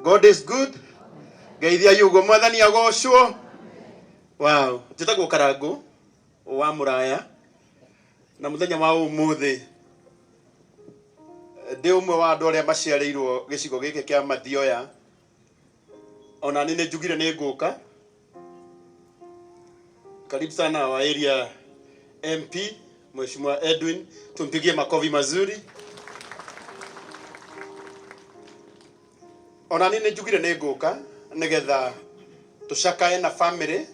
God is good. Geithia yugo mwathani agocwo. Wow, njitagwo Karangu wa Muraya. Na muthenya wa umuthi ndi umwe wa andu aria maciareirwo gicigo giki kia Mathioya. Ona ni njugire ni nguka. Karibu sana wa area MP Mheshimiwa Edwin, tumpigie makofi mazuri. Ona ni njugire ni nguka nigetha tucakae na family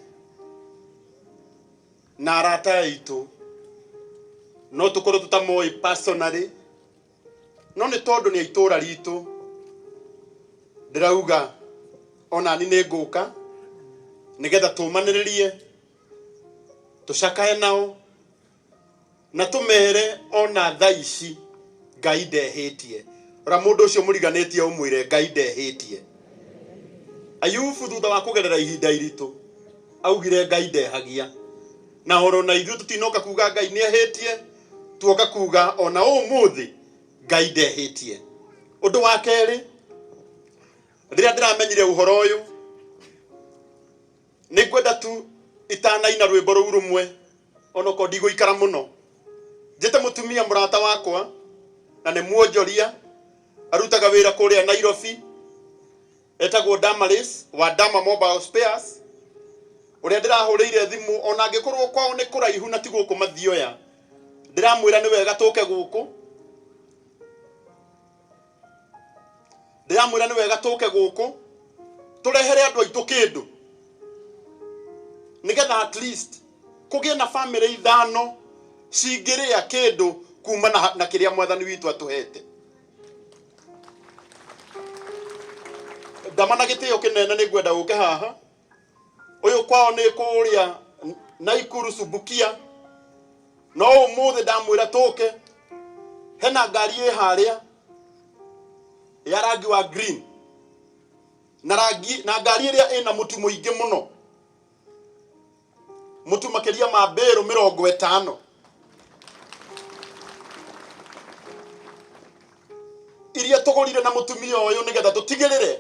na arata aitu, no tukorwo tutamoi personally, no ni tondu ni aitura ritu ndirauga ona ni nguka nigetha tumaniririe tucakae nao na tumere ona thaici Ngai ndehitie. Ora mundu ucio muriganitie umwire Ngai ndehitie. Ayubu thutha wa kugerera ihinda iritu augire Ngai ndehagia. Na horo na ithu tutinoka kuga Ngai niehitie, tuoka kuga ona umuthi Ngai ndehitie. Undu wa keri, riria ndiramenyire uhoro uyu ni ngwenda tu itanaina rwimbo ruu rumwe ono ko ndigũikara muno. Njite mutumia murata wakwa na ni muonjoria arutaga wira kuria Nairobi, etagwo Damaris wa Dama Mobile Spares, uria ndirahurire thimu ona ngikorwo kwao ni kuraihu na ti guku Mathioya. Ndiramwira ni wega tuke guku, ndiramwira ni wega tuke guku turehere andu aitu kindu nigetha at least kugie na family ithano cingiria kindu kuma na kiria mwathani witu atuhete. Ndamana gitio kinene ni ngwenda guke haha. Uyu kwao ni kuria Naikuru Subukia, no umuthi ndamwira tuke. Hena ngari ĩ haria ya rangi wa green na ngari iria ina mutu muingi muno, mutu makiria ma mbero 50 iria tugurire na mutumia uyu nigetha tutigirire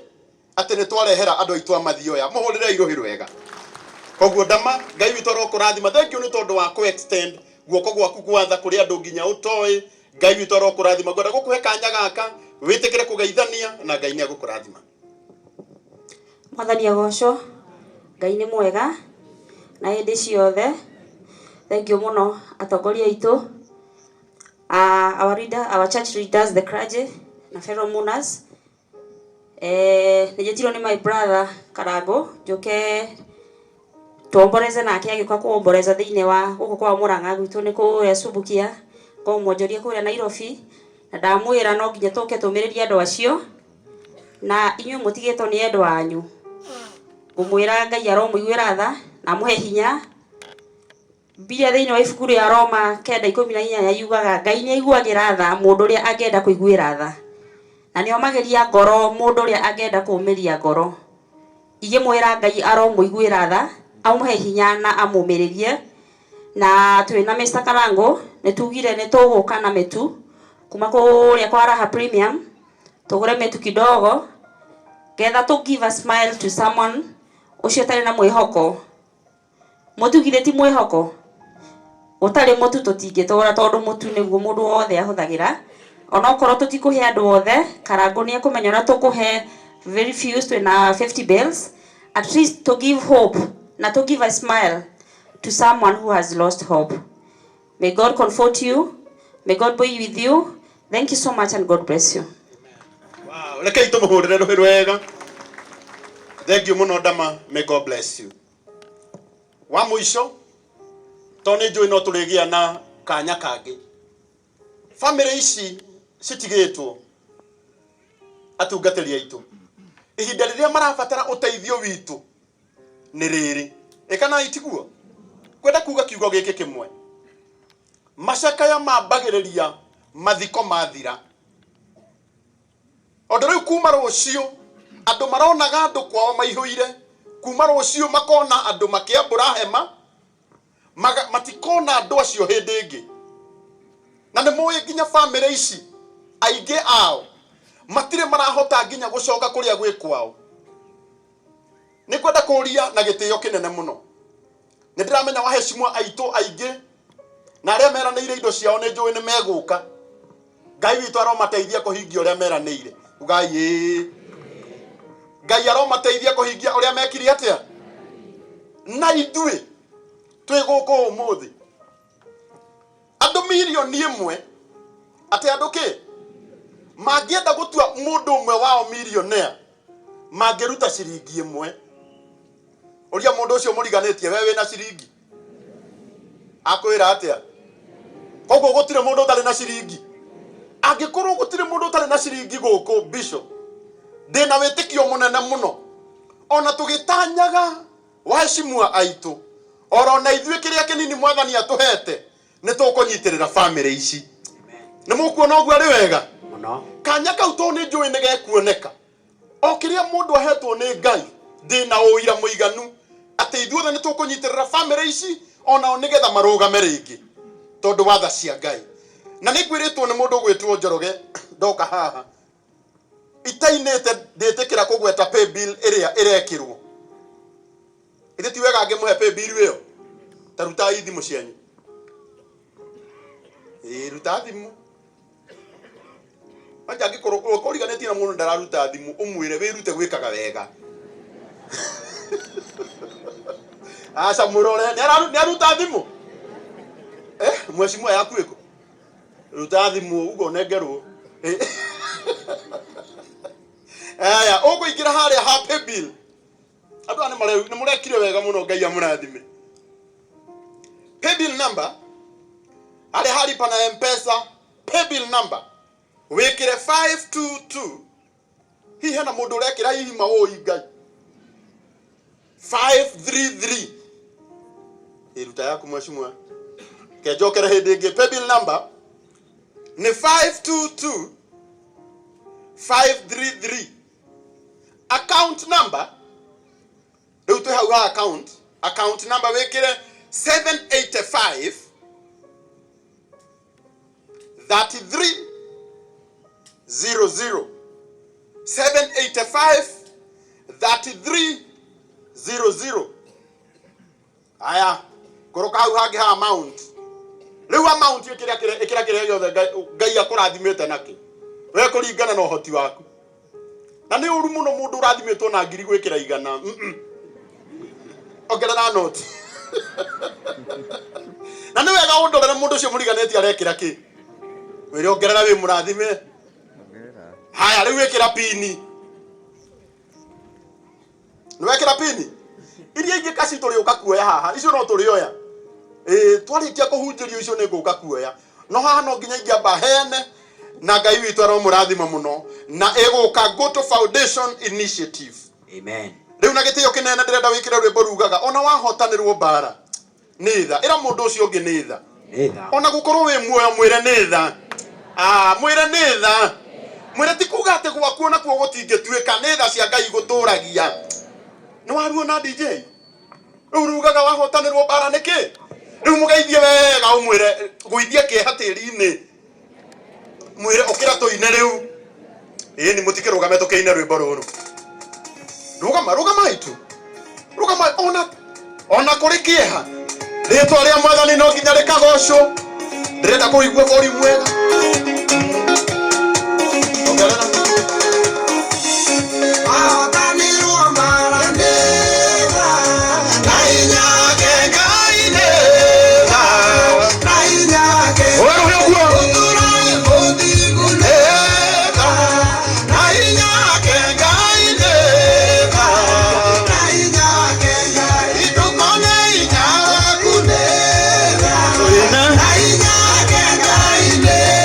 ati ni twarehera andu aitu a Mathioya. Muhurire iruhi rwega. Koguo ndama Ngai witu arokurathima. Thank you ni tondu wa ku extend guoko gwaku gwatha kuri andu nginya utoi. Ngai witu arokurathima. Ngwenda gukuhe kanya gaka witikire kugeithania na Ngai ni agukurathima. Mwathani agocwo. Ngai ni mwega na hindi ciothe. Thank you muno atongoria aitu, our leader, our church leaders, the clergy na fellow mourners. Nijetiro ni my brother Karangu njuke tuomboreze nake agikuka kuomboreza thiini wa guku kwa Murang'a gwitu ni ku Subukia ko mwonjoria kuria Nairobi, na ndamwira no nginya tuke tumiririe andu acio na inyuĩ mutigitwo ni endu anyu. Ngumwira Ngai aromuiguira tha na muhe hinya. Biblia thiini wa ibuku ria Roma 9:14 yugaga Ngai ni aiguagira tha mundu uria angenda kuiguira tha, na ni omageria ngoro mundu uria angenda kuumiria ngoro. Igimwira Ngai aromuiguira tha, amuhe hinya na amumiririe. Na twina Mr. Karangu ni tugire ni tuguka na metu kuma kuria kwa Raha Premium, tugure metu kidogo getha to give a smile to someone ucio tari na mwihoko. Mutugire ti mwihoko utari mutu tutingitora tondu mutu niguo mundu wothe ahuthagira. Ona okorwo tutikuhe andu othe, Karangu ni akumenya na tukuhe very few twina 50 bills, at least to give hope na to give a smile to someone who has lost hope. May God comfort you, may God be with you. Thank you so much and God bless you. Wow, rekei tumuhurire ruhi rwega. Thank you muno ndama, may God bless you. Wa muico toni njui no turigia na kanya kangi. Family ici citigitwo atungatiri aitu. Ihinda riria marabatara uteithio witu ni riri. Ekana itiguo kwenda kuga kiugo giki kimwe. Macakaya mambagiriria mathiko mathira. Ondu riu kuma rucio andu maronaga andu kwao maihuire, kuma rucio makona andu makiambura hema, matikona andu acio hindi ingi. Na ni muyi nginya family ici aingi ao matire marahota nginya gucoka kuria gwi kwao. Ni kwenda kuria na gitio kinene muno. Ni ndiramenya waheshimwa aito aingi na aria meranĩire indo ciao nĩ njũĩ nĩ megũka. Ngai witũ aromateithia kũhingia ũrĩa meranĩire. Ngai aromateithia kũhingia ũrĩa mekire atĩa. Na ithuĩ twĩ gũkũ ũmũthĩ andũ milioni ĩmwe atĩ andũ kĩ mangĩenda gũtua mũndũ ũmwe wao millionaire mangĩruta ciringi ĩmwe. Ũria mũndũ ũcio mũriganĩtie we wĩna ciringi akwĩra atĩa. Koguo gũtirĩ mũndũ ũtarĩ na ciringi. Angĩkorwo gũtirĩ mũndũ ũtarĩ na ciringi gũkũ Bishop, ndĩna wĩtĩkio mũnene mũno ona tũgĩtanyaga waheshimwa aitũ oro na ithuĩ kĩrĩa kĩnini mwathani atũhete nĩ tũkũnyitĩrĩra family ici. Nĩ mũkuona ũguo arĩ wega mũno. Kanya kau to nĩ njũĩ nĩ gekuoneka. O kĩrĩa mũndũ ahetwo nĩ Ngai ndĩna ũira mũiganu atĩ ithuothe nĩ tũkũnyitĩrĩra family ici onao nĩgetha marũgame rĩngĩ tondũ watha cia Ngai. Na nĩ ngwĩrĩtwo nĩ mũndũ gwĩtwo Njoroge ndoka haha itainĩte ndĩtĩkĩra kũgweta pay bill ĩrĩa ĩrekĩrwo. Ithe ti wega angĩmũhe pay bill ĩyo ta ruta thimũ cianyu. Ruta thimũ. Anja angĩkorwo ũkũriganĩtie na mũndũ ndararuta thimũ ũmwĩre wĩrute gwĩkaga wega. Aca mũrore nĩ aruta thimũ. Mheshimiwa yaku ĩkũ. Ruta thimũ ugo nengerwo. Aya ũkũingĩra harĩa ha pay bill. Andũ ane nĩ mũrekire wega mũno Ngai amũrathime. Pay bill number harĩa haripa na M-Pesa pay bill number wĩkĩre 522. Hihi hena mũndũ ũrekĩra hihi mawoi Ngai 533. Ruta yaku mheshimiwa. Kejokera hĩndĩ ĩngĩ pay bill number ni 522 533. Account number rĩu twĩ hau ha account number wĩkĩre 785 33 00 785 33 00. Aya kũrũka hau hangĩ ha amount. Rĩu amount ĩkĩra kĩrĩa gĩothe Ngai akũrathimĩte nakĩ we kũringana na ũhoti waku. Na nĩ ũru mũno mũndũ ũrathimĩtwo na ngiri gwĩkĩra igana. Ongerera noti. Na nĩ wega ũndorere mũndũ ũcio mũriganĩtie arekĩra kĩ. Wĩre ongerera wĩ mũrathime. Haya rĩu wĩkĩra pini. Nĩ wekĩra pini. Iria ingĩ kaci tũrĩũka kuoya haha. Icio no tũrĩoya. Twarĩkia kũhunjĩrio icio nĩ ngũka kuoya. No haha no nginya ingĩamba hene na Ngai witũ aromũrathima mũno na ĩgũka Go to Foundation Initiative. Amen. Rĩu na gĩtĩo kĩnene ndĩrenda wĩkĩre rwĩmbo rugaga ona wahotanĩrwo mbara nĩ tha. Ĩra mũndũ ũcio ũngĩ nĩ tha. Ona gũkorwo wĩ muoyo mwĩre nĩ tha. Mwĩre nĩ tha. Mwĩre ti kuga atĩ gwaku ona kuo gũtingĩtuĩka nĩ tha cia Ngai gũtũragia. Nĩ waruona DJ. Rĩu rugaga wahotanĩrwo mbara nĩkĩ? Rĩu mũgeithie wega ũmwĩre gũithia kĩeha tĩri-inĩ. Mwĩre ũkĩra tũine rĩu. Nĩ mũtikĩrũgame tũkĩine rwĩmbo rũrũ. Rũgama itu. Rũgama ona kũrĩ kĩeha. Rĩĩtwa rĩa Mwathani no nginya rĩkagocwo. Ndĩrenda kũigua bori mwega. Ongerera. Amen.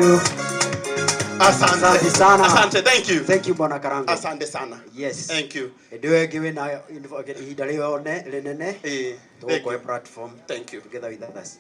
you. Asante sana. Asante, thank you. Thank you Bwana Karango. Asante sana. Yes. Thank you. Ndio giwe na ihinda rĩo ne rĩnene. Thank you. Platform. Thank you. Together with others.